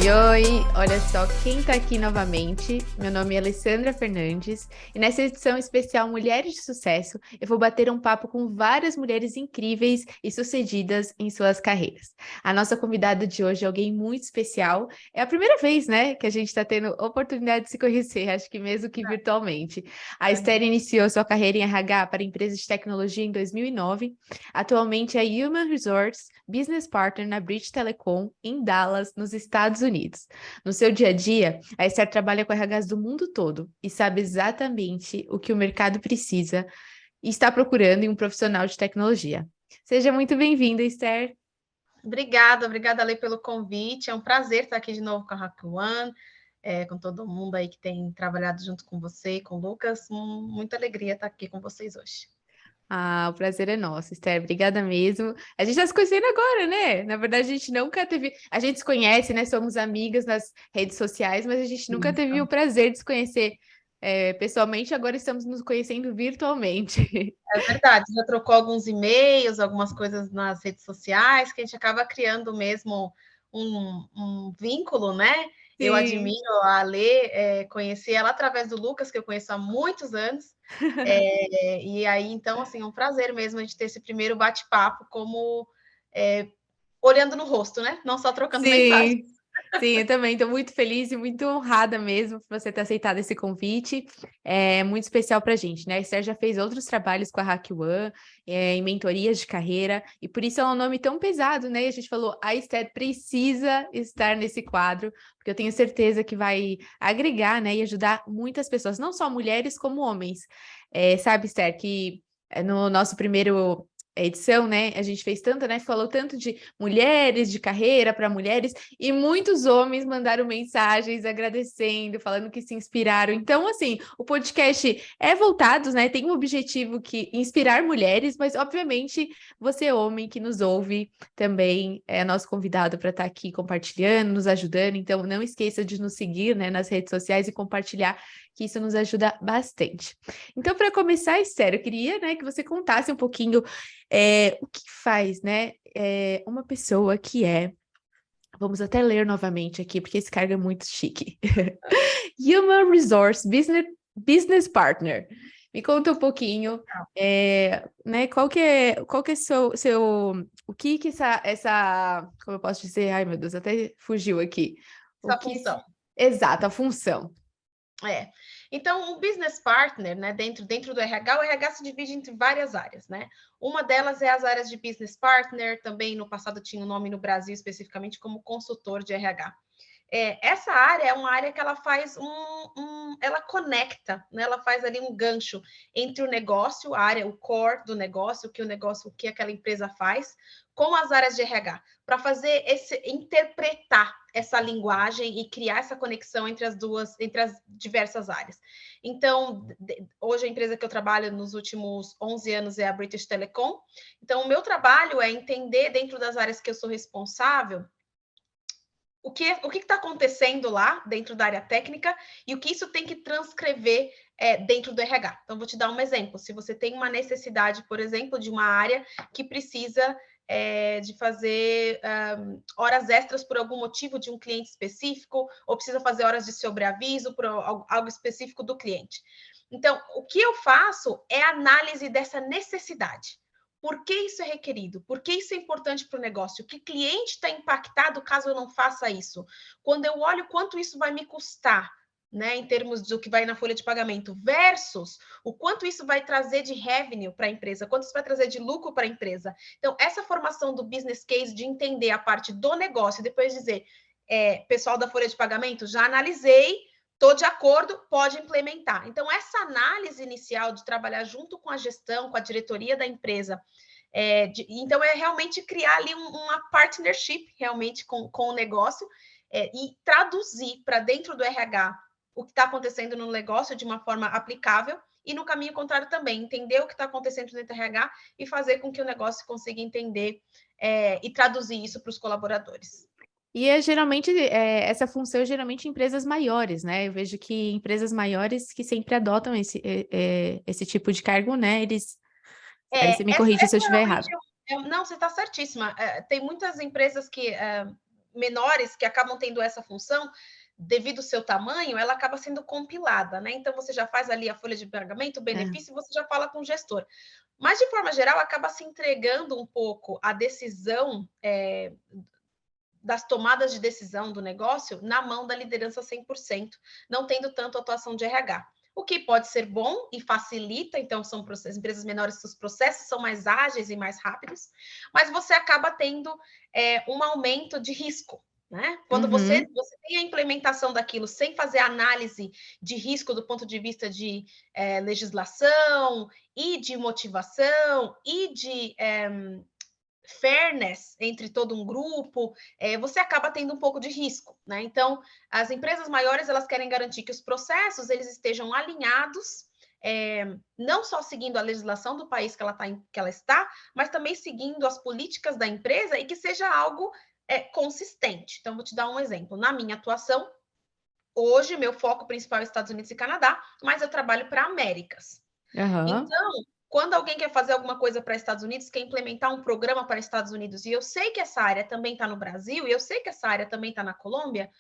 Oi, olha só quem tá aqui novamente. Meu nome é Alessandra Fernandes e nessa edição especial Mulheres de Sucesso, eu vou bater um papo com várias mulheres incríveis e sucedidas em suas carreiras. A nossa convidada de hoje é alguém muito especial. É a primeira vez, né, que a gente está tendo oportunidade de se conhecer, acho que mesmo que virtualmente. A Esther iniciou sua carreira em RH para empresas de tecnologia em 2009. Atualmente é Human Resource Business Partner na British Telecom, em Dallas, nos Estados Unidos. No seu dia a dia, a Esther trabalha com RHs do mundo todo e sabe exatamente o que o mercado precisa e está procurando em um profissional de tecnologia. Seja muito bem-vinda, Esther. Obrigada, Lê, pelo convite. É um prazer estar aqui de novo com a HackOne, com todo mundo aí que tem trabalhado junto com você e com o Lucas. Muita alegria estar aqui com vocês hoje. Ah, o prazer é nosso, Esther. Obrigada mesmo. A gente está se conhecendo agora, né? Na verdade, a gente nunca teve. A gente se conhece, né? Somos amigas nas redes sociais, mas a gente nunca teve o prazer de se conhecer pessoalmente. Agora estamos nos conhecendo virtualmente. É verdade, já trocou alguns e-mails, algumas coisas nas redes sociais, que a gente acaba criando mesmo um vínculo, né? Eu Sim. admiro a Lê, conheci ela através do Lucas, que eu conheço há muitos anos. E aí, então, assim, é um prazer mesmo a gente ter esse primeiro bate-papo como olhando no rosto, né? Não só trocando mensagem. Sim, sim, eu também estou muito feliz e muito honrada mesmo por você ter aceitado esse convite. É muito especial para a gente, né? A Esther já fez outros trabalhos com a HackOne, em mentorias de carreira, e por isso é um nome tão pesado, né? E a gente falou, a Esther precisa estar nesse quadro, porque eu tenho certeza que vai agregar, né, e ajudar muitas pessoas, não só mulheres como homens. Sabe, Esther, que no nosso primeiro edição, né? A gente fez tanto, né? Falou tanto de mulheres, de carreira para mulheres, e muitos homens mandaram mensagens agradecendo, falando que se inspiraram. Então, assim, o podcast é voltado, né? Tem um objetivo que inspirar mulheres, mas obviamente você, homem que nos ouve, também é nosso convidado para estar aqui compartilhando, nos ajudando. Então, não esqueça de nos seguir, né, nas redes sociais e compartilhar, que isso nos ajuda bastante. Então, para começar, Esther, eu queria, né, que você contasse um pouquinho o que faz, né, uma pessoa que vamos até ler novamente aqui, porque esse cargo é muito chique. Human Resource Business Partner. Me conta um pouquinho, né, qual que é o que como eu posso dizer, ai meu Deus, até fugiu aqui. O Essa que, função. exato, a função. É. Então, o business partner, né, dentro do RH, o RH se divide entre várias áreas, né? Uma delas é as áreas de business partner, também no passado tinha um nome no Brasil especificamente como consultor de RH. Essa área é uma área que ela faz ela conecta, né? Ela faz ali um gancho entre o negócio, a área, o core do negócio, o que aquela empresa faz, com as áreas de RH, para fazer interpretar essa linguagem e criar essa conexão entre as diversas áreas. Então, hoje a empresa que eu trabalho nos últimos 11 anos é a British Telecom. Então, o meu trabalho é entender dentro das áreas que eu sou responsável o que está acontecendo lá dentro da área técnica e o que isso tem que transcrever dentro do RH. Então, vou te dar um exemplo. Se você tem uma necessidade, por exemplo, de uma área que precisa de fazer horas extras por algum motivo de um cliente específico, ou precisa fazer horas de sobreaviso por algo específico do cliente. Então, o que eu faço é análise dessa necessidade. Por que isso é requerido? Por que isso é importante para o negócio? Que cliente está impactado caso eu não faça isso? Quando eu olho quanto isso vai me custar, né, em termos do que vai na folha de pagamento, versus o quanto isso vai trazer de revenue para a empresa, quanto isso vai trazer de lucro para a empresa. Então, essa formação do business case, de entender a parte do negócio, e depois dizer, pessoal da folha de pagamento, já analisei, estou de acordo, pode implementar. Então, essa análise inicial de trabalhar junto com a gestão, com a diretoria da empresa, então é realmente criar ali uma partnership realmente com o negócio e traduzir para dentro do RH o que está acontecendo no negócio de uma forma aplicável e no caminho contrário também, entender o que está acontecendo dentro do RH e fazer com que o negócio consiga entender e traduzir isso para os colaboradores. E geralmente, essa função é geralmente em empresas maiores, né? Eu vejo que empresas maiores que sempre adotam esse tipo de cargo, né? Aí você me corrige se eu estiver Realmente errado. não, você está certíssima. Tem muitas empresas que menores que acabam tendo essa função, devido ao seu tamanho, ela acaba sendo compilada, né? Então você já faz ali a folha de pagamento, o benefício, e você já fala com o gestor. Mas, de forma geral, acaba se entregando um pouco a decisão das tomadas de decisão do negócio na mão da liderança 100%, não tendo tanto atuação de RH. O que pode ser bom e facilita, então são empresas menores, os processos são mais ágeis e mais rápidos, mas você acaba tendo um aumento de risco, né? Quando você tem a implementação daquilo sem fazer análise de risco do ponto de vista de legislação e de motivação e de fairness entre todo um grupo, você acaba tendo um pouco de risco, né? Então, as empresas maiores, elas querem garantir que os processos, eles estejam alinhados, não só seguindo a legislação do país que ela está, mas também seguindo as políticas da empresa e que seja algo consistente. Então, vou te dar um exemplo. Na minha atuação, hoje, meu foco principal é Estados Unidos e Canadá, mas eu trabalho para Américas. Então, quando alguém quer fazer alguma coisa para Estados Unidos, quer implementar um programa para Estados Unidos, e eu sei que essa área também está no Brasil, e eu sei que essa área também está na Colômbia,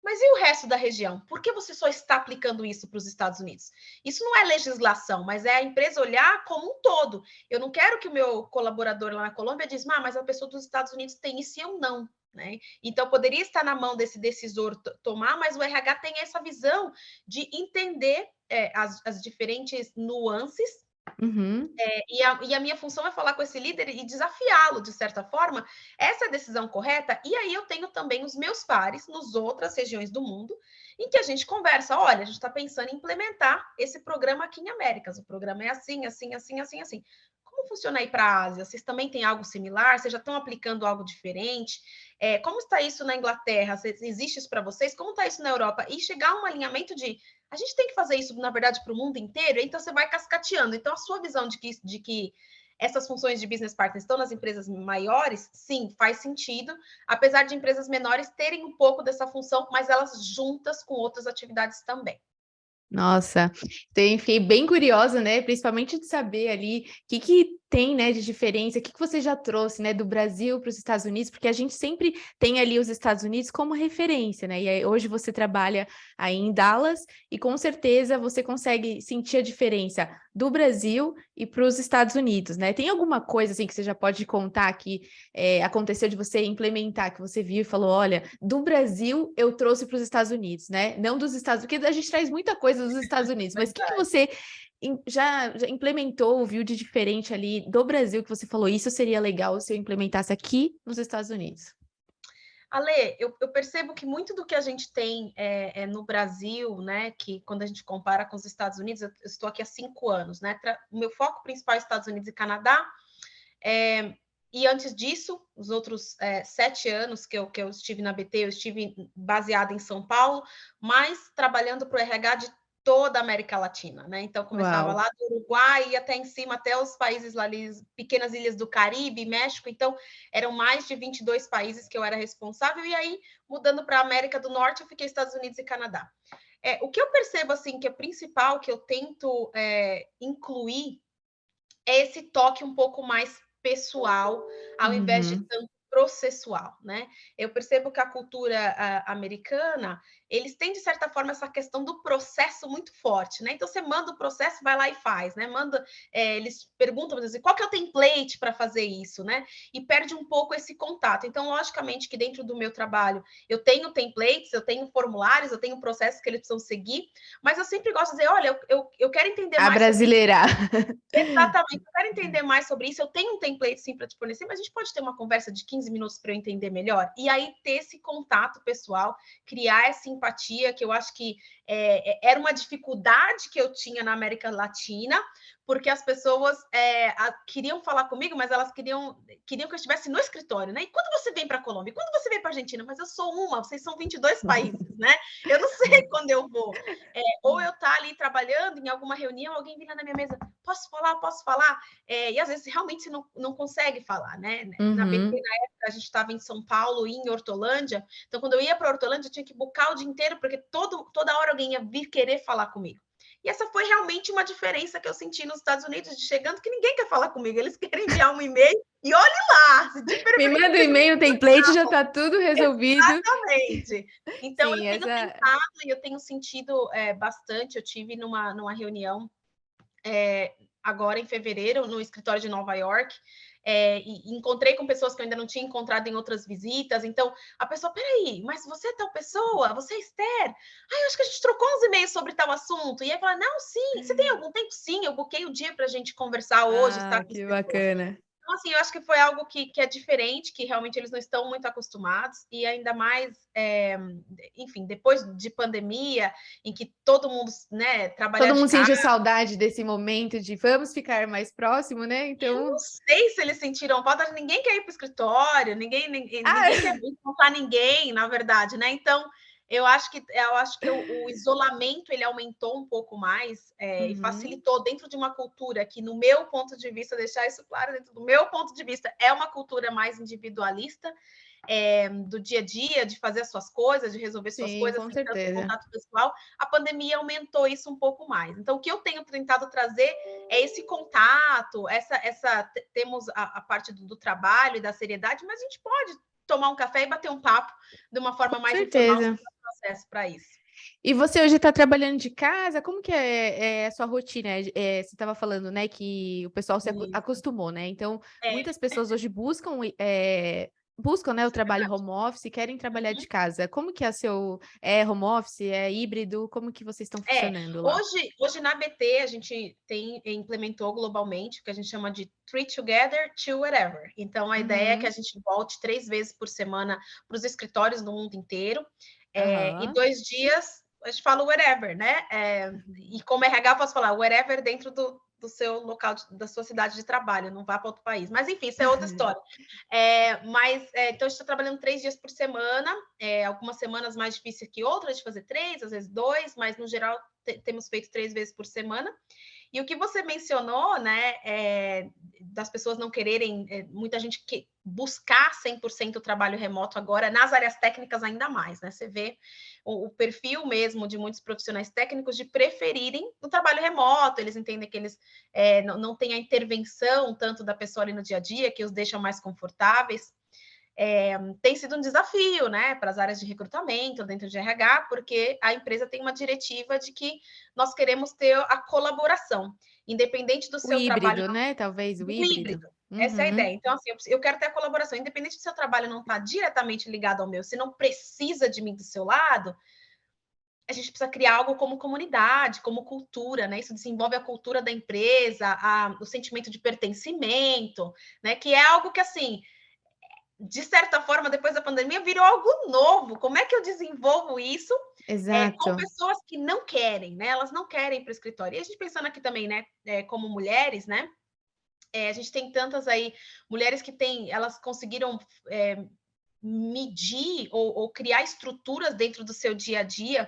mas e o resto da região? Por que você só está aplicando isso para os Estados Unidos? Isso não é legislação, mas é a empresa olhar como um todo. Eu não quero que o meu colaborador lá na Colômbia diz, mas a pessoa dos Estados Unidos tem isso e eu não. Né? Então, poderia estar na mão desse decisor tomar, mas o RH tem essa visão de entender as diferentes nuances. E a minha função é falar com esse líder e desafiá-lo, de certa forma, essa é a decisão correta. E aí eu tenho também os meus pares nas outras regiões do mundo, em que a gente conversa, olha, a gente está pensando em implementar esse programa aqui em Américas, o programa é assim, assim, assim, assim, assim. Como funciona aí para a Ásia? Vocês também têm algo similar? Vocês já estão aplicando algo diferente? Como está isso na Inglaterra? Existe isso para vocês? Como está isso na Europa? E chegar a um alinhamento de a gente tem que fazer isso, na verdade, para o mundo inteiro, então você vai cascateando. Então, a sua visão de que essas funções de business partner estão nas empresas maiores, sim, faz sentido, apesar de empresas menores terem um pouco dessa função, mas elas juntas com outras atividades também. Nossa, então, fiquei bem curiosa, né? Principalmente de saber ali o que tem, né, de diferença, o que você já trouxe, né, do Brasil para os Estados Unidos, porque a gente sempre tem ali os Estados Unidos como referência, né? E aí, hoje você trabalha aí em Dallas e com certeza você consegue sentir a diferença do Brasil e para os Estados Unidos, né? Tem alguma coisa assim que você já pode contar que aconteceu de você implementar, que você viu e falou, olha, do Brasil eu trouxe para os Estados Unidos, né? Não dos Estados Unidos, porque a gente traz muita coisa dos Estados Unidos, mas o que você já implementou, viu de diferente ali do Brasil, que você falou, isso seria legal se eu implementasse aqui nos Estados Unidos? Ale, eu percebo que muito do que a gente tem no Brasil, né, que quando a gente compara com os Estados Unidos, eu estou aqui há 5 anos, né, o meu foco principal é Estados Unidos e Canadá, e antes disso, os outros 7 anos que eu estive na BT, eu estive baseada em São Paulo, mas trabalhando para o RH de toda a América Latina, né? Então, começava lá do Uruguai e até em cima, até os países lá, pequenas ilhas do Caribe, México. Então, eram mais de 22 países que eu era responsável. E aí, mudando para a América do Norte, eu fiquei Estados Unidos e Canadá. O que eu percebo, assim, que é principal, que eu tento incluir, é esse toque um pouco mais pessoal, ao invés de tanto processual, né? Eu percebo que a cultura americana, eles têm, de certa forma, essa questão do processo muito forte, né? Então, você manda o processo, vai lá e faz, né? Eles perguntam, assim, qual que é o template para fazer isso, né? E perde um pouco esse contato. Então, logicamente que dentro do meu trabalho, eu tenho templates, eu tenho formulários, eu tenho processos que eles precisam seguir, mas eu sempre gosto de dizer, olha, eu quero entender mais brasileirar. Exatamente, eu quero entender mais sobre isso. Eu tenho um template sim para te fornecer, mas a gente pode ter uma conversa de 15 minutos para eu entender melhor. E aí ter esse contato pessoal, criar essa empatia, que eu acho que era uma dificuldade que eu tinha na América Latina, porque as pessoas queriam falar comigo, mas elas queriam que eu estivesse no escritório, né? E quando você vem para a Colômbia? Quando você vem para a Argentina? Mas eu sou vocês são 22 países, né? Eu não sei quando eu vou. Ou eu tá ali trabalhando em alguma reunião, alguém vira na minha mesa, posso falar? E às vezes realmente você não consegue falar, né? Na BT, na época, a gente estava em São Paulo e em Hortolândia, então quando eu ia para Hortolândia, eu tinha que bucar o dia inteiro, porque toda hora alguém ia vir querer falar comigo. E essa foi realmente uma diferença que eu senti nos Estados Unidos, de chegando, que ninguém quer falar comigo, eles querem enviar um e-mail E olhe lá, se de Me preferência manda um e-mail, template, já está tudo resolvido. exatamente. Então Sim, eu tenho essa... tentado e eu tenho sentido, bastante. Eu tive numa reunião, agora em fevereiro, no escritório de Nova York, e encontrei com pessoas que eu ainda não tinha encontrado em outras visitas. Então, a pessoa, peraí, mas você é tal pessoa? Você é Esther? Eu acho que a gente trocou uns e-mails sobre tal assunto. E aí fala, não, sim, você tem algum tempo? Sim, eu buquei o dia para a gente conversar hoje, estar Ah, com as que pessoas. bacana. Então, assim, eu acho que foi algo que é diferente, que realmente eles não estão muito acostumados, e ainda mais, enfim, depois de pandemia, em que todo mundo, né, trabalhar Todo de mundo casa. sentiu saudade desse momento de vamos ficar mais próximo, né? Eu não Então, sei se eles sentiram falta, ninguém quer ir para o escritório, ninguém quer encontrar ninguém, na verdade, né? Então, eu acho que o isolamento ele aumentou um pouco mais, e uhum, facilitou dentro de uma cultura que, no meu ponto de vista, deixar isso claro, dentro do meu ponto de vista, é uma cultura mais individualista, do dia a dia, de fazer as suas coisas, de resolver suas sim, coisas com sem tanto certeza. contato pessoal. A pandemia aumentou isso um pouco mais. Então, o que eu tenho tentado trazer é esse contato, temos a parte do trabalho e da seriedade, mas a gente pode tomar um café e bater um papo de uma forma Com mais informal, sem certeza. processo para isso. E você hoje está trabalhando de casa? Como que é a sua rotina? Você estava falando, né, que o pessoal se acostumou, né? Então, É, muitas pessoas hoje buscam, né, o trabalho home office e querem trabalhar de casa. Como que é seu home office? É híbrido? Como que vocês estão É, funcionando lá? hoje na BT a gente implementou globalmente o que a gente chama de Three Together, Two Wherever. Então a ideia é que a Uhum, gente volte 3 vezes por semana para os escritórios no mundo inteiro, e aham. 2 dias a gente fala wherever, né? E como RH eu posso falar wherever dentro do seu local, da sua cidade de trabalho, não vá para outro país. Mas enfim, isso é outra história. Então a gente está trabalhando 3 dias por semana, algumas semanas mais difíceis que outras, de fazer 3, às vezes 2, mas no geral temos feito 3 vezes por semana. E o que você mencionou, né, das pessoas não quererem, muita gente que buscar 100% trabalho remoto agora, nas áreas técnicas ainda mais, né? Você vê o perfil mesmo de muitos profissionais técnicos de preferirem o trabalho remoto, eles entendem que eles não têm a intervenção tanto da pessoa ali no dia a dia, que os deixa mais confortáveis. Tem sido um desafio, né, para as áreas de recrutamento dentro de RH, porque a empresa tem uma diretiva de que nós queremos ter a colaboração, independente do O seu trabalho híbrido, né? Talvez o no híbrido. híbrido. Essa é a Uhum. ideia. Então, assim, eu quero ter a colaboração, independente do seu trabalho não estar diretamente ligado ao meu, se não precisa de mim do seu lado, a gente precisa criar algo como comunidade, como cultura, né? Isso desenvolve a cultura da empresa, o sentimento de pertencimento, né? Que é algo que, assim, de certa forma, depois da pandemia, virou algo novo. Como é que eu desenvolvo isso com Exato. pessoas que não querem, né? Elas não querem ir para o escritório. E a gente pensando aqui também, né, como mulheres, né? A gente tem tantas aí mulheres que elas conseguiram medir ou criar estruturas dentro do seu dia a dia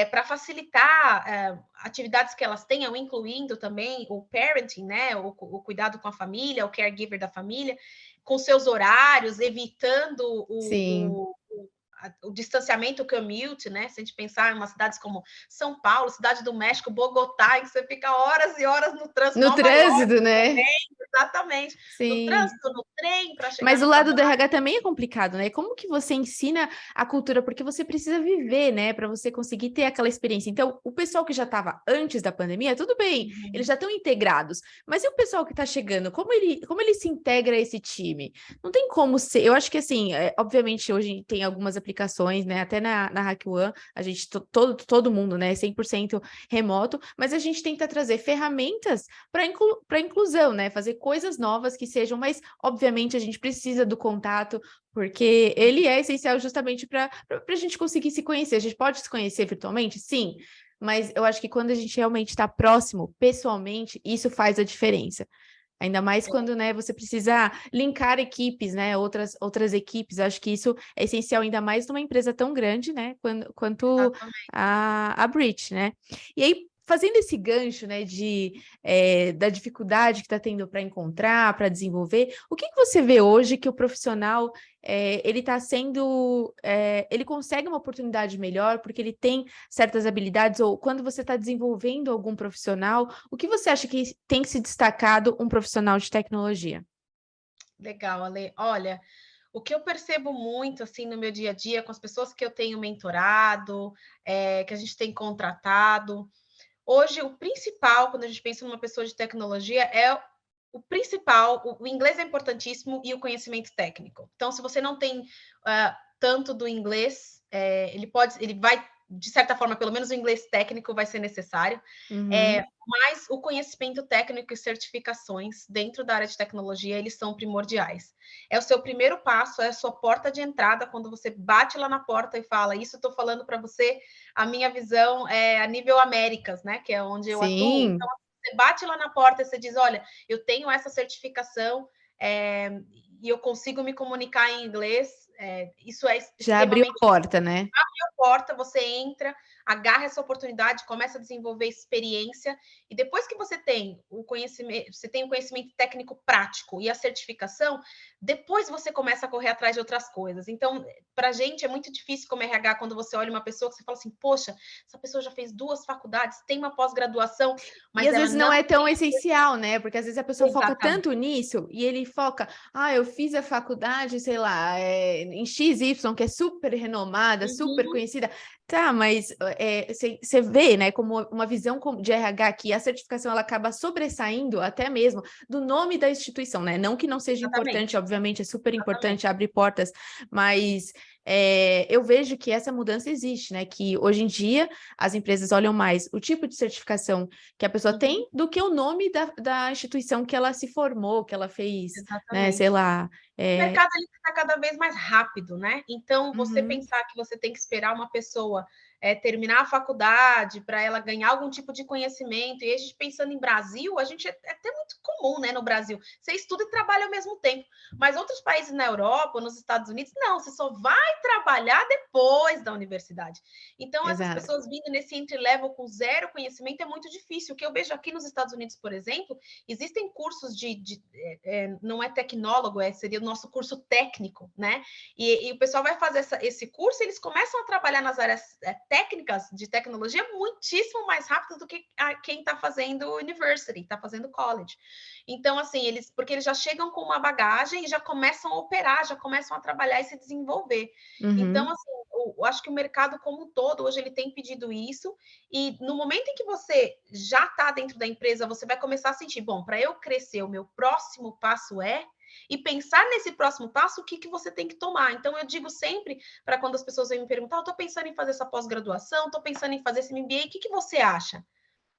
para facilitar atividades que elas tenham, incluindo também o parenting, né? O cuidado com a família, o caregiver da família, com seus horários, evitando Sim. o distanciamento, o commute, né? Se a gente pensar em umas cidades como São Paulo, Cidade do México, Bogotá, em que você fica horas e horas no trânsito, No Nova York trânsito, né? também, exatamente, no Sim. trânsito, no trem, para chegar Mas o no lado do trabalho. RH também é complicado, né? Como que você ensina a cultura? Porque você precisa viver, né? Para você conseguir ter aquela experiência. Então, o pessoal que já estava antes da pandemia, tudo bem, eles Uhum. já estão integrados. Mas e o pessoal que está chegando? Como ele se integra a esse time? Não tem como ser. Eu acho que, assim, obviamente, hoje tem algumas aplicações, né? Até na Hack One, a gente, todo mundo, né? 100% remoto, mas a gente tenta trazer ferramentas para inclusão, né? Fazer coisas novas que sejam, mas obviamente a gente precisa do contato, porque ele é essencial justamente para a gente conseguir se conhecer. A gente pode se conhecer virtualmente? Sim, mas eu acho que quando a gente realmente está próximo, pessoalmente, isso faz a diferença. Ainda mais quando, né, você precisa linkar equipes, né, outras equipes. Eu acho que isso é essencial, ainda mais numa empresa tão grande, né, quanto Exatamente. a Brit, né? E aí, fazendo esse gancho, né, da dificuldade que está tendo para encontrar, para desenvolver, o que você vê hoje que o profissional ele está sendo, ele consegue uma oportunidade melhor porque ele tem certas habilidades, ou quando você está desenvolvendo algum profissional, o que você acha que tem se destacado um profissional de tecnologia? Legal, Ale. Olha, o que eu percebo muito, assim, no meu dia a dia, com as pessoas que eu tenho mentorado, que a gente tem contratado, hoje o principal, quando a gente pensa numa pessoa de tecnologia, é o principal, o inglês é importantíssimo e o conhecimento técnico. Então, se você não tem tanto do inglês, ele vai, de certa forma, pelo menos o inglês técnico vai ser necessário. Uhum. Mas o conhecimento técnico e certificações dentro da área de tecnologia, eles são primordiais. É o seu primeiro passo, é a sua porta de entrada, quando você bate lá na porta e fala, isso estou falando para você, a minha visão é a nível Américas, né? Que é onde eu atuo. Então, Sim, você bate lá na porta e você diz, olha, eu tenho essa certificação e eu consigo me comunicar em inglês. Isso é já abriu a extremamente porta, né? porta, você entra, agarra essa oportunidade, começa a desenvolver experiência, e depois que você tem o conhecimento técnico prático e a certificação, depois você começa a correr atrás de outras coisas. Então, para a gente é muito difícil como RH quando você olha uma pessoa que você fala assim, poxa, essa pessoa já fez 2 faculdades, tem uma pós-graduação, E mas às ela vezes não não é tão tem essencial, né? Porque às vezes a pessoa foca exatamente. tanto nisso e ele foca, eu fiz a faculdade, sei lá, em XY, que é super renomada, super Uhum, conhecida. Tá, mas você vê, né, como uma visão de RH que a certificação ela acaba sobressaindo até mesmo do nome da instituição, né? Não que não seja importante, exatamente, obviamente, é super exatamente. importante, abre portas, mas eu vejo que essa mudança existe, né? Que hoje em dia as empresas olham mais o tipo de certificação que a pessoa Uhum, tem do que o nome da instituição que ela se formou, que ela fez, né? Sei exatamente. lá. O mercado está cada vez mais rápido, né? Então, você Uhum, pensar que você tem que esperar uma pessoa terminar a faculdade para ela ganhar algum tipo de conhecimento, e a gente pensando em Brasil, a gente é até muito comum, né? No Brasil, você estuda e trabalha ao mesmo tempo. Mas outros países na Europa, nos Estados Unidos, não, você só vai trabalhar depois da universidade. Então, essas exato. pessoas vindo nesse entry-level com zero conhecimento é muito difícil. O que eu vejo aqui nos Estados Unidos, por exemplo, existem cursos não é tecnólogo, seria o nosso curso técnico, né? E o pessoal vai fazer esse curso, eles começam a trabalhar nas áreas técnicas de tecnologia muitíssimo mais rápido do que quem está fazendo university, está fazendo college. Então, assim, porque eles já chegam com uma bagagem e já começam a operar, já começam a trabalhar e se desenvolver. Então, Uhum. assim, eu acho que o mercado como um todo, hoje, ele tem pedido isso, e no momento em que você já está dentro da empresa, você vai começar a sentir, bom, para eu crescer, o meu próximo passo e pensar nesse próximo passo, o que, que você tem que tomar. Então, eu digo sempre, para quando as pessoas vêm me perguntar, estou pensando em fazer essa pós-graduação, estou pensando em fazer esse MBA, o que, que você acha?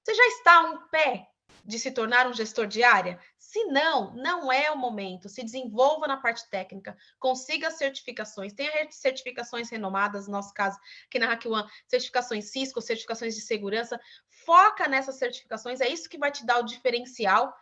Você já está a um pé de se tornar um gestor de área? Se não, não é o momento. Se desenvolva na parte técnica, consiga certificações, tenha certificações renomadas, no nosso caso, aqui na Hack One, certificações Cisco, certificações de segurança. Foca nessas certificações, é isso que vai te dar o diferencial.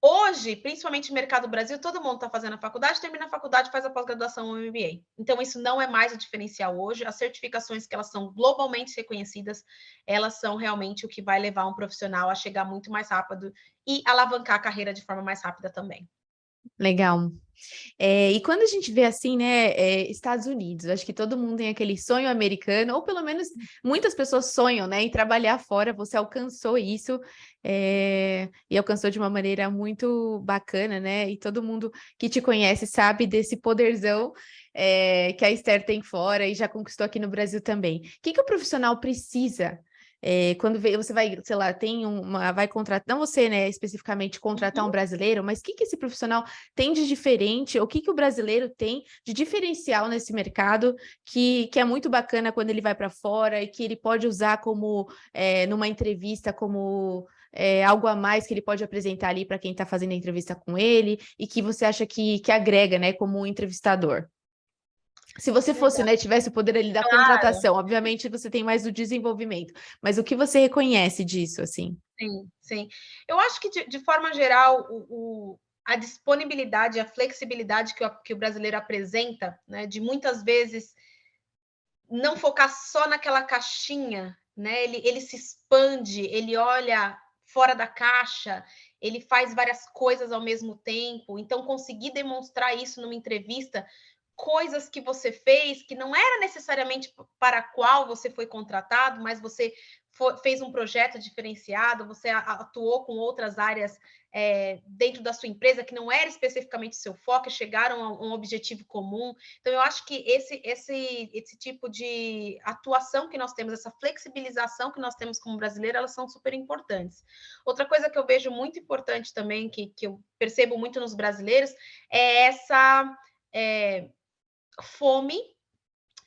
Hoje, principalmente no mercado Brasil, todo mundo está fazendo a faculdade, termina a faculdade, faz a pós-graduação ou MBA. Então, isso não é mais o diferencial hoje. As certificações que elas são globalmente reconhecidas, elas são realmente o que vai levar um profissional a chegar muito mais rápido e alavancar a carreira de forma mais rápida também. Legal. E quando a gente vê assim, né, Estados Unidos, acho que todo mundo tem aquele sonho americano, ou pelo menos muitas pessoas sonham, né, em trabalhar fora. Você alcançou isso, e alcançou de uma maneira muito bacana, né? E todo mundo que te conhece sabe desse poderzão, que a Esther tem fora e já conquistou aqui no Brasil também. O que que o profissional precisa? Quando você vai, sei lá, vai contratar, não você, né, especificamente contratar um Uhum. brasileiro, mas o que que esse profissional tem de diferente, o que que o brasileiro tem de diferencial nesse mercado que é muito bacana quando ele vai para fora e que ele pode usar como numa entrevista como algo a mais que ele pode apresentar ali para quem está fazendo a entrevista com ele e que você acha que agrega, né, como um entrevistador. Se você fosse, Legal. né, tivesse o poder ali da contratação, obviamente você tem mais o desenvolvimento, mas o que você reconhece disso, assim? Sim, sim. Eu acho que, de forma geral, a disponibilidade, a flexibilidade que o brasileiro apresenta, né, de muitas vezes não focar só naquela caixinha, né? Ele se expande, ele olha fora da caixa, ele faz várias coisas ao mesmo tempo. Então, conseguir demonstrar isso numa entrevista coisas que você fez que não era necessariamente para a qual você foi contratado, mas você fez um projeto diferenciado, você atuou com outras áreas dentro da sua empresa que não era especificamente o seu foco, e chegaram a um objetivo comum. Então, eu acho que esse tipo de atuação que nós temos, essa flexibilização que nós temos como brasileiro, elas são super importantes. Outra coisa que eu vejo muito importante também, que eu percebo muito nos brasileiros, é essa fome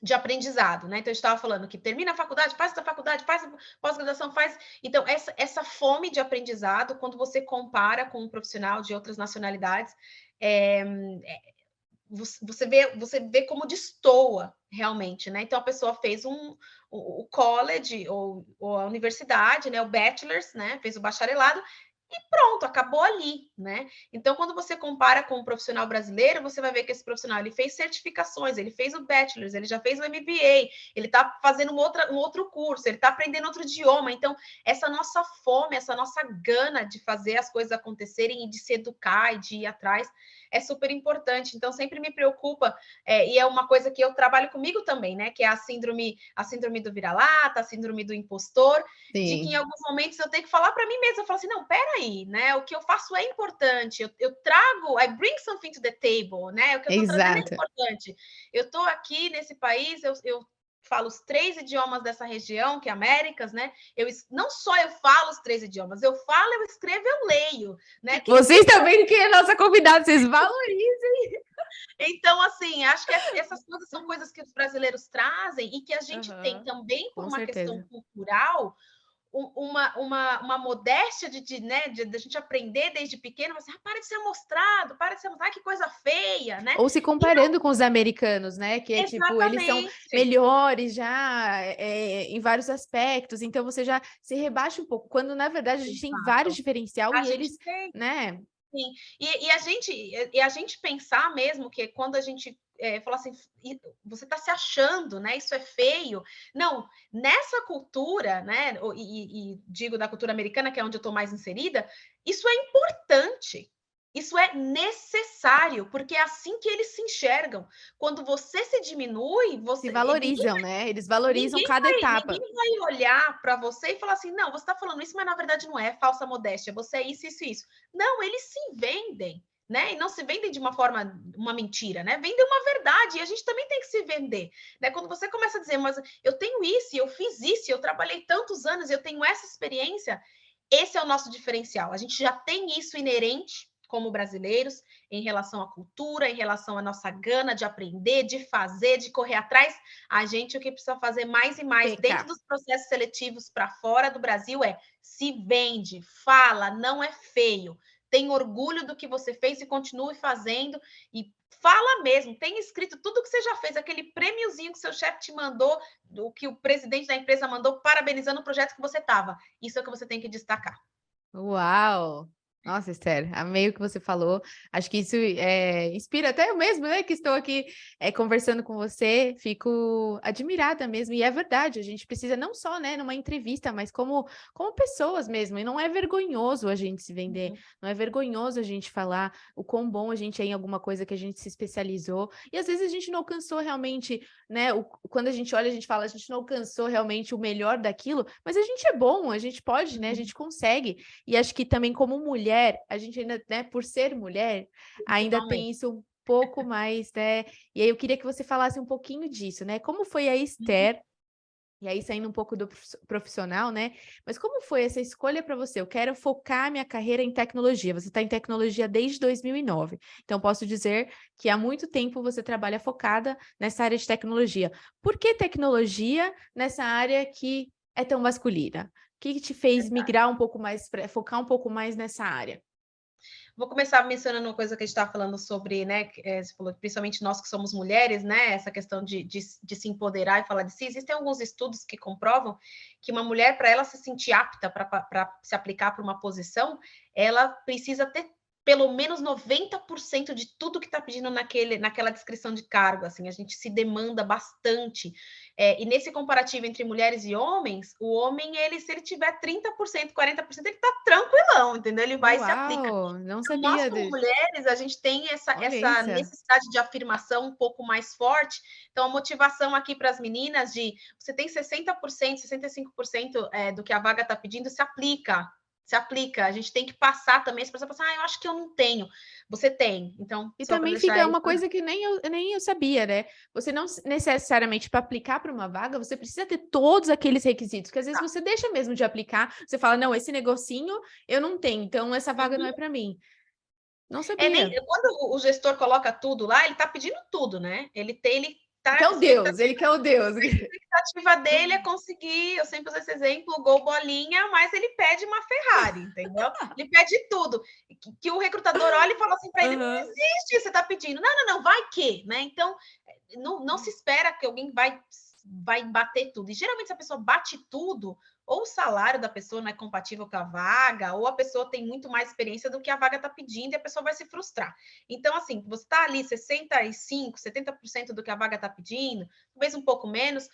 de aprendizado, né? Então, eu estava falando que termina a faculdade, faz a faculdade, faz a pós-graduação, faz. Então, essa fome de aprendizado, quando você compara com um profissional de outras nacionalidades, você vê como destoa realmente, né? Então, a pessoa fez o college ou a universidade, né? O bachelor's, né? Fez o bacharelado, e pronto, acabou ali, né? Então, quando você compara com um profissional brasileiro, você vai ver que esse profissional ele fez certificações, ele fez o bachelor's, ele já fez o MBA, ele está fazendo um outro curso, ele está aprendendo outro idioma. Então, essa nossa fome, essa nossa gana de fazer as coisas acontecerem e de se educar e de ir atrás é super importante. Então, sempre me preocupa, e é uma coisa que eu trabalho comigo também, né? Que é a síndrome do vira-lata, a síndrome do impostor, de que em alguns momentos eu tenho que falar para mim mesma, eu falo assim, não, peraí, né? O que eu faço é importante, eu trago, I bring something to the table, né? O que eu estou trazendo é importante. Eu estou aqui nesse país, eu falo os 3 idiomas dessa região, que é Américas, né? Não só eu falo os 3 idiomas, eu falo, eu escrevo, eu leio, né? Vocês também, que é nossa convidada, vocês valorizem. Então, assim, acho que essas coisas são coisas que os brasileiros trazem e que a gente tem também por uma questão cultural, uma modéstia né, de a gente aprender desde pequeno, mas para de ser amostrado, que coisa feia, né? Ou se comparando com os americanos, né? Que é tipo, eles são melhores já em vários aspectos, então você já se rebaixa um pouco, quando na verdade a gente tem vários diferenciais e eles, né? Sim, e a gente pensar mesmo que quando a gente fala assim, você está se achando, né? Isso é feio. Não, nessa cultura, né? E digo da cultura americana, que é onde eu estou mais inserida, isso é importante. Isso é necessário, porque é assim que eles se enxergam. Quando você se diminui, se valorizam, né? Eles valorizam cada etapa. Ninguém vai olhar para você e falar assim, não, você está falando isso, mas na verdade não é falsa modéstia, você é isso, isso, isso. Não, eles se vendem, né? E não se vendem de uma forma, uma mentira, né? Vendem uma verdade, e a gente também tem que se vender, né? Quando você começa a dizer, mas eu tenho isso, eu fiz isso, eu trabalhei tantos anos, eu tenho essa experiência, esse é o nosso diferencial. A gente já tem isso inerente como brasileiros, em relação à cultura, em relação à nossa gana de aprender, de fazer, de correr atrás. A gente, o que precisa fazer mais e mais dentro dos processos seletivos para fora do Brasil é se vende, fala, não é feio. Tem orgulho do que você fez e continue fazendo. E fala mesmo, tem escrito tudo que você já fez, aquele prêmiozinho que seu chefe te mandou, o que o presidente da empresa mandou, parabenizando o projeto que você estava. Isso é o que você tem que destacar. Uau! Nossa, Esther, amei o que você falou. Acho que isso inspira até eu mesmo, né? Que estou aqui conversando com você, fico admirada mesmo. E é verdade, a gente precisa não só, né, numa entrevista, mas como pessoas mesmo. E não é vergonhoso a gente se vender, não é vergonhoso a gente falar o quão bom a gente é em alguma coisa que a gente se especializou. E às vezes a gente não alcançou realmente, né? Quando a gente olha, a gente fala, a gente não alcançou realmente o melhor daquilo, mas a gente é bom, a gente pode, né? A gente consegue. E acho que também como mulher, a gente ainda, né, por ser mulher, ainda tem isso um pouco mais, né? E aí eu queria que você falasse um pouquinho disso, né? Como foi a Esther, e aí saindo um pouco do profissional, né? Mas como foi essa escolha para você? Eu quero focar minha carreira em tecnologia. Você está em tecnologia desde 2009. Então, posso dizer que há muito tempo você trabalha focada nessa área de tecnologia. Por que tecnologia nessa área que é tão masculina? O que te fez migrar um pouco mais, focar um pouco mais nessa área? Vou começar mencionando uma coisa que a gente estava falando sobre, né? Você falou, principalmente nós que somos mulheres, né? Essa questão de se empoderar e falar de si. Existem alguns estudos que comprovam que uma mulher, para ela se sentir apta para se aplicar para uma posição, ela precisa ter pelo menos 90% de tudo que está pedindo naquela descrição de cargo, assim, a gente se demanda bastante. E nesse comparativo entre mulheres e homens, o homem, se ele tiver 30%, 40%, ele está tranquilão, entendeu? Ele vai e se aplica. Uau, não Então, nós, sabia como de mulheres, a gente tem olha essa isso. necessidade de afirmação um pouco mais forte. Então, a motivação aqui para as meninas de você tem 60%, 65% do que a vaga está pedindo, se aplica. Se aplica. A gente tem que passar também. Se a pessoa pensar, eu acho que eu não tenho. Você tem. Então, E só para também deixar fica isso. uma coisa que nem eu sabia, né? Você não necessariamente para aplicar para uma vaga, você precisa ter todos aqueles requisitos, porque às vezes você deixa mesmo de aplicar, você fala, não, esse negocinho eu não tenho, então essa vaga não é para mim. Não sabia. Quando o gestor coloca tudo lá, ele está pedindo tudo, né? Ele Que é o Deus, ele quer o Deus. A expectativa dele é conseguir, eu sempre uso esse exemplo, o gol bolinha, mas ele pede uma Ferrari, entendeu? Ele pede tudo. Que o recrutador olha e fala assim para ele: não existe, você está pedindo. Não, vai que, né? Então, não se espera que alguém vai bater tudo. E geralmente, se a pessoa bate tudo, ou o salário da pessoa não é compatível com a vaga, ou a pessoa tem muito mais experiência do que a vaga está pedindo e a pessoa vai se frustrar. Então, assim, você está ali 65%, 70% do que a vaga está pedindo, talvez um pouco menos,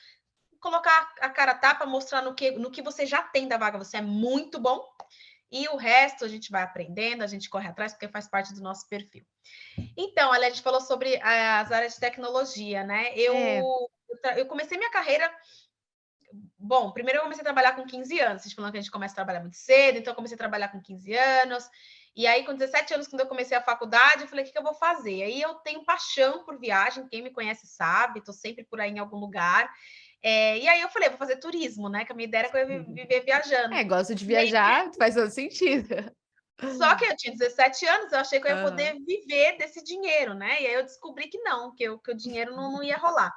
colocar a cara a tapa, mostrar no que você já tem da vaga, você é muito bom, e o resto a gente vai aprendendo, a gente corre atrás, porque faz parte do nosso perfil. Então, a gente falou sobre as áreas de tecnologia, né? Eu comecei minha carreira. Bom, primeiro eu comecei a trabalhar com 15 anos. Vocês falando que a gente começa a trabalhar muito cedo, então eu comecei a trabalhar com 15 anos. E aí, com 17 anos, quando eu comecei a faculdade, eu falei, o que eu vou fazer? Aí eu tenho paixão por viagem, quem me conhece sabe, estou sempre por aí em algum lugar. E aí eu falei, vou fazer turismo, né? Que a minha ideia era que eu ia viver viajando. Gosto de E aí, viajar, faz todo sentido. só que eu tinha 17 anos, eu achei que eu ia poder viver desse dinheiro, né? E aí eu descobri que não, que o dinheiro não ia rolar.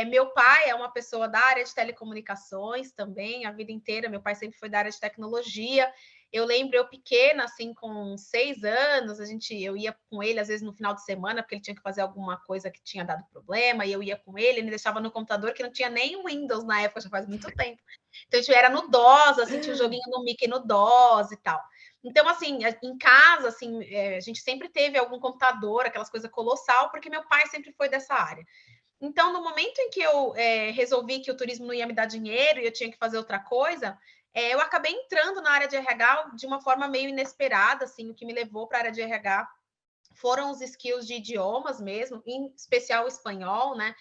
Meu pai é uma pessoa da área de telecomunicações também, a vida inteira. Meu pai sempre foi da área de tecnologia. Eu lembro eu pequena, assim, com 6 anos, eu ia com ele, às vezes, no final de semana, porque ele tinha que fazer alguma coisa que tinha dado problema, e eu ia com ele me deixava no computador, que não tinha nem Windows na época, já faz muito tempo. Então, a gente era no DOS, assim, tinha um joguinho no Mickey no DOS e tal. Então, assim, em casa, assim, a gente sempre teve algum computador, aquelas coisas colossal, porque meu pai sempre foi dessa área. Então, no momento em que eu resolvi que o turismo não ia me dar dinheiro e eu tinha que fazer outra coisa, eu acabei entrando na área de RH de uma forma meio inesperada, assim, o que me levou para a área de RH foram os skills de idiomas mesmo, em especial o espanhol, né?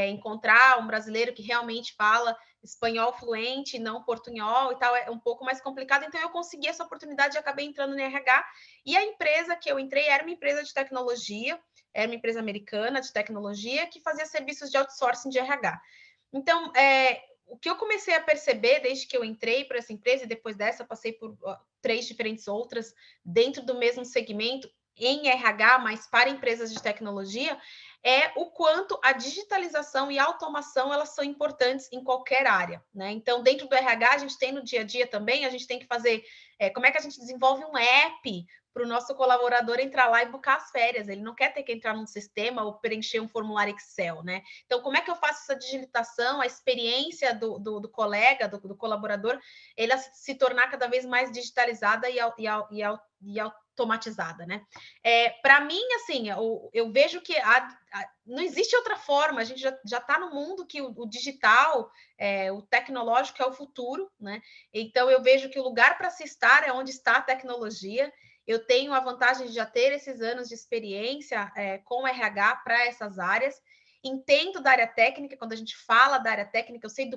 Encontrar um brasileiro que realmente fala espanhol fluente, não portunhol e tal, é um pouco mais complicado. Então, eu consegui essa oportunidade e acabei entrando no RH. E a empresa que eu entrei era uma empresa de tecnologia, era uma empresa americana de tecnologia que fazia serviços de outsourcing de RH. Então, o que eu comecei a perceber desde que eu entrei para essa empresa, e depois dessa passei por 3 diferentes outras dentro do mesmo segmento, em RH, mas para empresas de tecnologia, é o quanto a digitalização e a automação elas são importantes em qualquer área, né? Então, dentro do RH, a gente tem no dia a dia também, a gente tem que fazer como é que a gente desenvolve um app para o nosso colaborador entrar lá e buscar as férias. Ele não quer ter que entrar num sistema ou preencher um formulário Excel, né? Então, como é que eu faço essa digitalização, a experiência do colega, do colaborador, ele se tornar cada vez mais digitalizada e automatizada, né? Para mim, assim, eu vejo que não existe outra forma. A gente já está no mundo que o digital, o tecnológico é o futuro, né? Então, eu vejo que o lugar para se estar é onde está a tecnologia. Eu tenho a vantagem de já ter esses anos de experiência com RH para essas áreas. Entendo da área técnica, quando a gente fala da área técnica, eu sei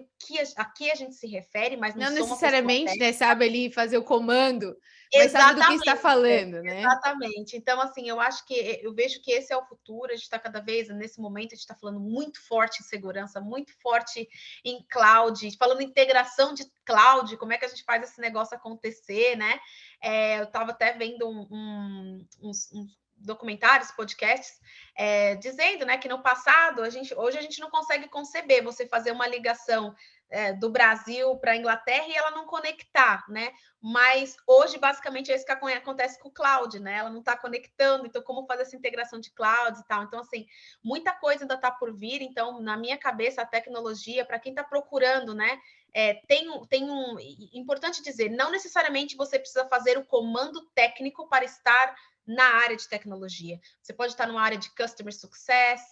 a que a gente se refere, mas não Não sou uma pessoa necessariamente, né, técnica. sabe ali fazer o comando, mas sabe do que está Exatamente, falando, né? exatamente. Então, assim, eu vejo que esse é o futuro. A gente está cada vez, nesse momento, a gente está falando muito forte em segurança, muito forte em cloud, falando em integração de cloud, como é que a gente faz esse negócio acontecer, né? Eu estava até vendo uns documentários, podcasts, dizendo, né, que no passado, hoje a gente não consegue conceber você fazer uma ligação do Brasil para a Inglaterra e ela não conectar, né? Mas hoje, basicamente, é isso que acontece com o cloud, né? Ela não está conectando, então, como fazer essa integração de clouds e tal? Então, assim, muita coisa ainda está por vir. Então, na minha cabeça, a tecnologia, para quem está procurando, né? Importante dizer, não necessariamente você precisa fazer o comando técnico para estar na área de tecnologia. Você pode estar numa área de Customer Success,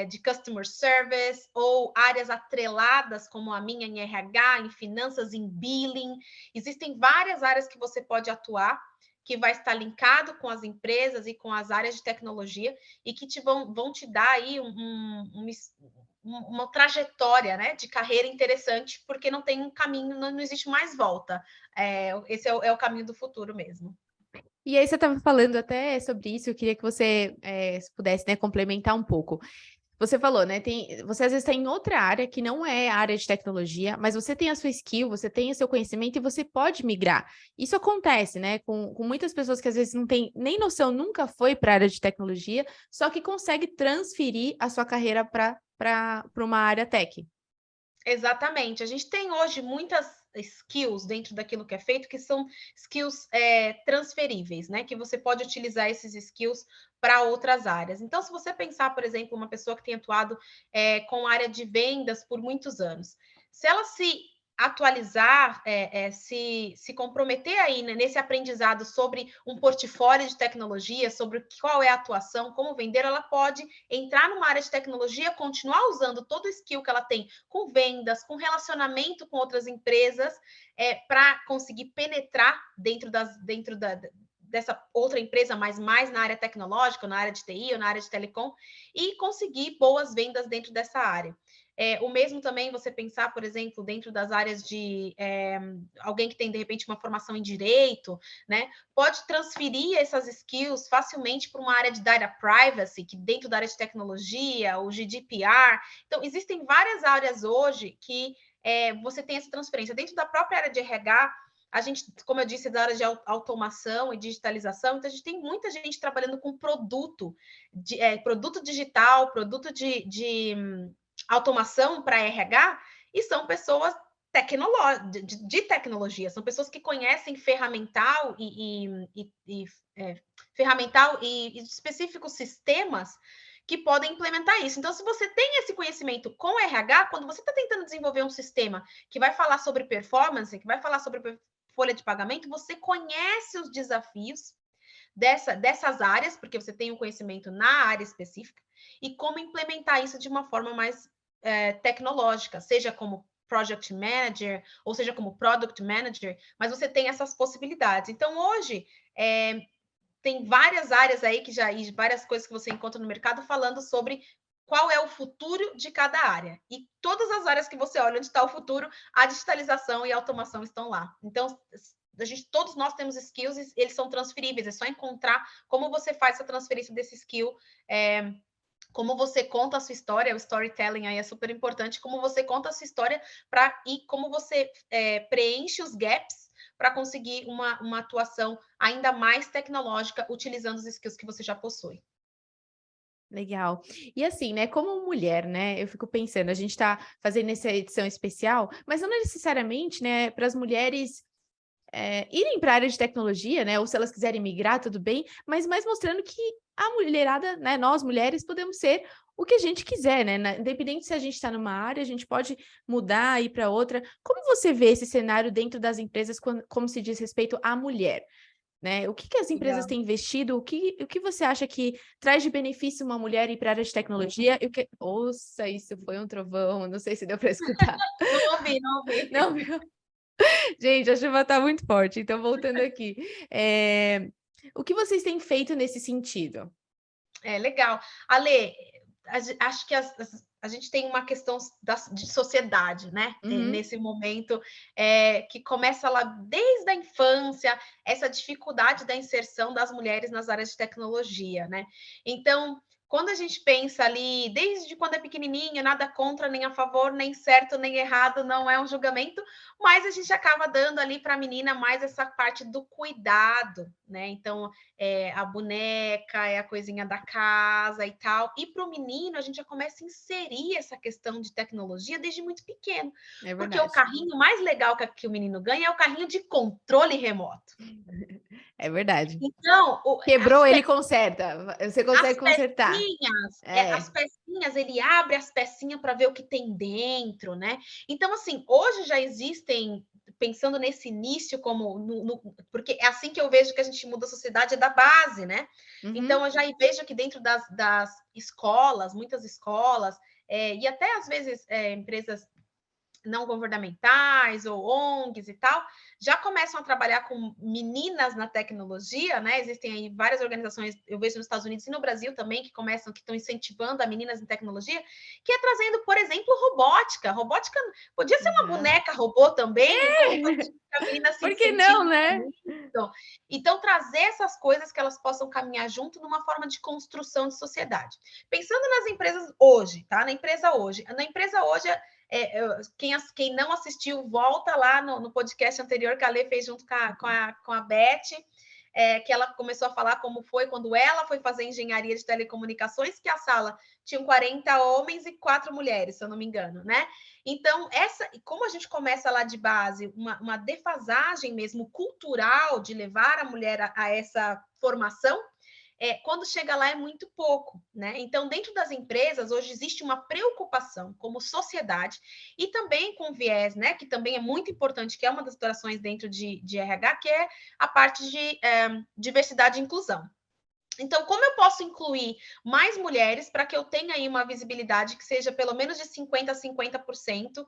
de Customer Service, ou áreas atreladas, como a minha em RH, em finanças, em billing. Existem várias áreas que você pode atuar, que vai estar linkado com as empresas e com as áreas de tecnologia, e que vão te dar aí uma trajetória, né, de carreira interessante, porque não tem um caminho, não existe mais volta. Esse é o caminho do futuro mesmo. E aí você estava falando até sobre isso, eu queria que você se pudesse, né, complementar um pouco. Você falou, né? Você às vezes está em outra área que não é a área de tecnologia, mas você tem a sua skill, você tem o seu conhecimento e você pode migrar. Isso acontece, né? Com muitas pessoas que às vezes não têm nem noção, nunca foi para a área de tecnologia, só que consegue transferir a sua carreira para uma área tech. Exatamente. A gente tem hoje muitas skills dentro daquilo que é feito, que são skills transferíveis, né? Que você pode utilizar esses skills para outras áreas. Então, se você pensar, por exemplo, uma pessoa que tem atuado com a área de vendas por muitos anos, se ela se atualizar, se comprometer aí, né, nesse aprendizado sobre um portfólio de tecnologia, sobre qual é a atuação, como vender, ela pode entrar numa área de tecnologia, continuar usando todo o skill que ela tem com vendas, com relacionamento com outras empresas, para conseguir penetrar dessa outra empresa, mas mais na área tecnológica, na área de TI ou na área de telecom, e conseguir boas vendas dentro dessa área. O mesmo também você pensar, por exemplo, dentro das áreas de alguém que tem, de repente, uma formação em direito, né? Pode transferir essas skills facilmente para uma área de data privacy, que dentro da área de tecnologia, o GDPR. Então, existem várias áreas hoje que você tem essa transferência. Dentro da própria área de RH, a gente, como eu disse, da área de automação e digitalização, então a gente tem muita gente trabalhando com produto digital, produto de automação para RH, e são pessoas de tecnologia, são pessoas que conhecem ferramental ferramental e específicos sistemas que podem implementar isso. Então, se você tem esse conhecimento com RH, quando você está tentando desenvolver um sistema que vai falar sobre performance, que vai falar sobre folha de pagamento, você conhece os desafios dessas áreas, porque você tem um conhecimento na área específica, e como implementar isso de uma forma mais tecnológica, seja como Project Manager, ou seja como Product Manager, mas você tem essas possibilidades. Então, hoje, tem várias áreas aí e várias coisas que você encontra no mercado falando sobre qual é o futuro de cada área. E todas as áreas que você olha onde está o futuro, a digitalização e a automação estão lá. Então, todos nós temos skills e eles são transferíveis, é só encontrar como você faz essa transferência desse skill, como você conta a sua história, o storytelling aí é super importante, como você conta a sua história e como você preenche os gaps para conseguir uma atuação ainda mais tecnológica utilizando os skills que você já possui. Legal. E assim, né, como mulher, né, eu fico pensando, a gente está fazendo essa edição especial, mas não necessariamente, né, para as mulheres irem para a área de tecnologia, né, ou se elas quiserem migrar, tudo bem, mas mais mostrando que a mulherada, né, nós mulheres podemos ser o que a gente quiser, né, independente se a gente está numa área, a gente pode mudar, ir para outra. Como você vê esse cenário dentro das empresas, como se diz respeito à mulher? Né? O que as empresas Legal. têm investido? O que você acha que traz de benefício uma mulher ir para a área de tecnologia? Nossa, isso foi um trovão, não sei se deu para escutar. Não ouvi, não ouvi. Não, viu? Gente, a chuva está muito forte, então voltando aqui. O que vocês têm feito nesse sentido? Legal. Ale, acho que a gente tem uma questão de sociedade, né? Uhum. Nesse momento, que começa lá desde a infância, essa dificuldade da inserção das mulheres nas áreas de tecnologia, né? Então, quando a gente pensa ali, desde quando é pequenininha, nada contra, nem a favor, nem certo, nem errado, não é um julgamento, mas a gente acaba dando ali para a menina mais essa parte do cuidado, né? Então, a boneca, é a coisinha da casa e tal. E para o menino, a gente já começa a inserir essa questão de tecnologia desde muito pequeno. É Porque o verdade. carrinho mais legal que o menino ganha é o carrinho de controle remoto. É verdade. Então, Quebrou, ele conserta. Você consegue consertar. as pecinhas, ele abre as pecinhas para ver o que tem dentro, né? Então, assim, hoje já existem pensando nesse início porque é assim que eu vejo que a gente muda a sociedade, é da base, né? Então, eu já vejo que dentro das escolas, muitas escolas, e até às vezes empresas não governamentais ou ONGs e tal, já começam a trabalhar com meninas na tecnologia, né? Existem aí várias organizações, eu vejo nos Estados Unidos e no Brasil também, que estão incentivando a meninas em tecnologia, que é trazendo, por exemplo, robótica. Robótica podia ser uma boneca robô também, como a menina se Por que incentiva não, né? Então, trazer essas coisas que elas possam caminhar junto numa forma de construção de sociedade. Pensando nas empresas hoje, tá? Na empresa hoje, quem não assistiu, volta lá no podcast anterior que a Lê fez junto com a Beth, que ela começou a falar como foi quando ela foi fazer engenharia de telecomunicações, que a sala tinha 40 homens e 4 mulheres, se eu não me engano, né? Então, como a gente começa lá de base, uma defasagem mesmo cultural de levar a mulher a essa formação, quando chega lá é muito pouco, né? Então, dentro das empresas, hoje existe uma preocupação como sociedade e também com viés, né? Que também é muito importante, que é uma das situações dentro de RH, que é a parte de diversidade e inclusão. Então, como eu posso incluir mais mulheres para que eu tenha aí uma visibilidade que seja pelo menos de 50% a 50%,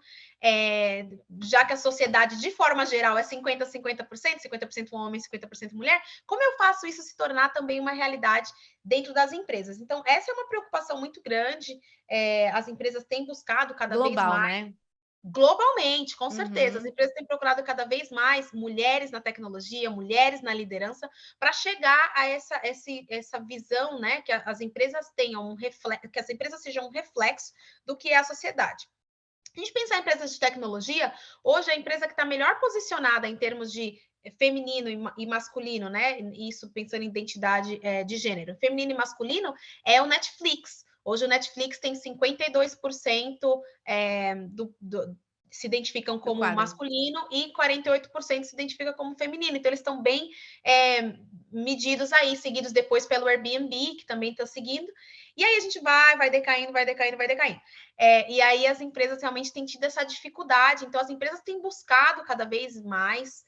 já que a sociedade, de forma geral, é 50% a 50%, 50% homem, 50% mulher, como eu faço isso se tornar também uma realidade dentro das empresas? Então, essa é uma preocupação muito grande, as empresas têm buscado cada vez Global, mais. né? Globalmente, com certeza. As empresas têm procurado cada vez mais mulheres na tecnologia, mulheres na liderança, para chegar a essa visão, né? Que as empresas tenham que as empresas sejam um reflexo do que é a sociedade. Se a gente pensar em empresas de tecnologia, hoje a empresa que está melhor posicionada em termos de feminino e masculino, né? Isso pensando em identidade de gênero, feminino e masculino, é o Netflix. Hoje o Netflix tem 52% se identificam como masculino e 48% se identificam como feminino. Então, eles estão bem medidos aí, seguidos depois pelo Airbnb, que também está seguindo. E aí a gente vai decaindo, vai decaindo, vai decaindo. E aí as empresas realmente têm tido essa dificuldade. Então, as empresas têm buscado cada vez mais.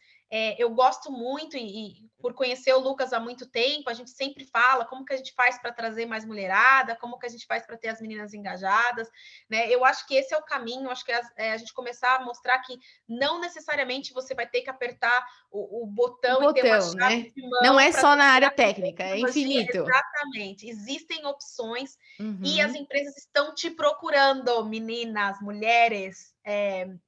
Eu gosto muito, e por conhecer o Lucas há muito tempo, a gente sempre fala como que a gente faz para trazer mais mulherada, como que a gente faz para ter as meninas engajadas, né? Eu acho que esse é o caminho, acho que a gente começar a mostrar que não necessariamente você vai ter que apertar o botão e ter uma chave, né? de mão. Não é só na área técnica, é infinito. Exatamente. Existem opções e as empresas estão te procurando, meninas, mulheres,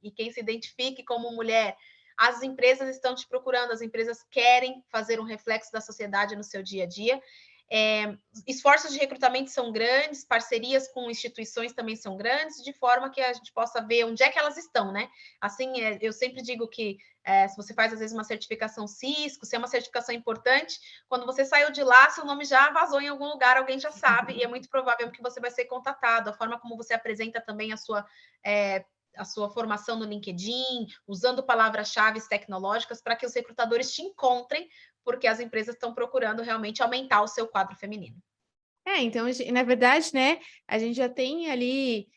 e quem se identifique como mulher. As empresas estão te procurando, as empresas querem fazer um reflexo da sociedade no seu dia a dia. Esforços de recrutamento são grandes, parcerias com instituições também são grandes, de forma que a gente possa ver onde é que elas estão, né? Assim, eu sempre digo que se você faz, às vezes, uma certificação Cisco, se é uma certificação importante, quando você saiu de lá, seu nome já vazou em algum lugar, alguém já sabe, e é muito provável que você vai ser contatado. A forma como você apresenta também a sua formação no LinkedIn, usando palavras-chave tecnológicas para que os recrutadores te encontrem, porque as empresas estão procurando realmente aumentar o seu quadro feminino. Então, na verdade, né, a gente já tem ali,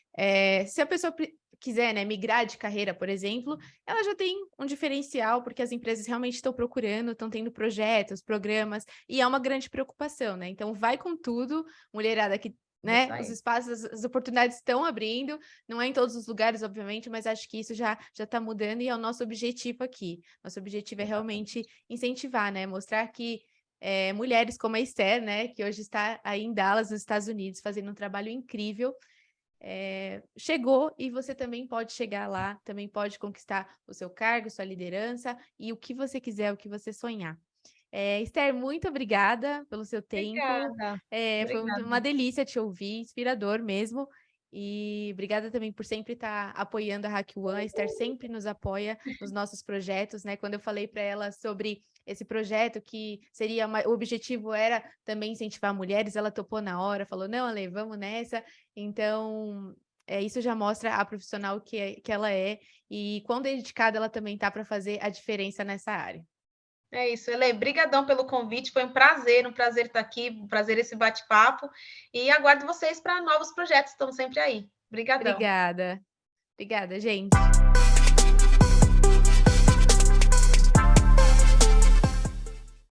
se a pessoa quiser, né, migrar de carreira, por exemplo, ela já tem um diferencial, porque as empresas realmente estão procurando, estão tendo projetos, programas, e é uma grande preocupação, né? Então, vai com tudo, mulherada que, né, os espaços, as oportunidades estão abrindo, não é em todos os lugares, obviamente, mas acho que isso já está mudando e é o nosso objetivo aqui. Nosso objetivo é realmente incentivar, né, mostrar que mulheres como a Esther, né, que hoje está aí em Dallas, nos Estados Unidos, fazendo um trabalho incrível, chegou e você também pode chegar lá, também pode conquistar o seu cargo, sua liderança e o que você quiser, o que você sonhar. Esther, muito obrigada pelo seu tempo. Obrigada. Foi uma delícia te ouvir, inspirador mesmo. E obrigada também por sempre estar apoiando a HackOne. A Esther sempre nos apoia nos nossos projetos, né? Quando eu falei para ela sobre esse projeto, que seria o objetivo era também incentivar mulheres, ela topou na hora, falou: não, Ale, vamos nessa. Então, isso já mostra a profissional que ela é e quão dedicada ela também está para fazer a diferença nessa área. É isso, Ele, brigadão pelo convite, foi um prazer estar aqui, um prazer esse bate-papo, e aguardo vocês para novos projetos, estamos sempre aí. Obrigadão. Obrigada, gente.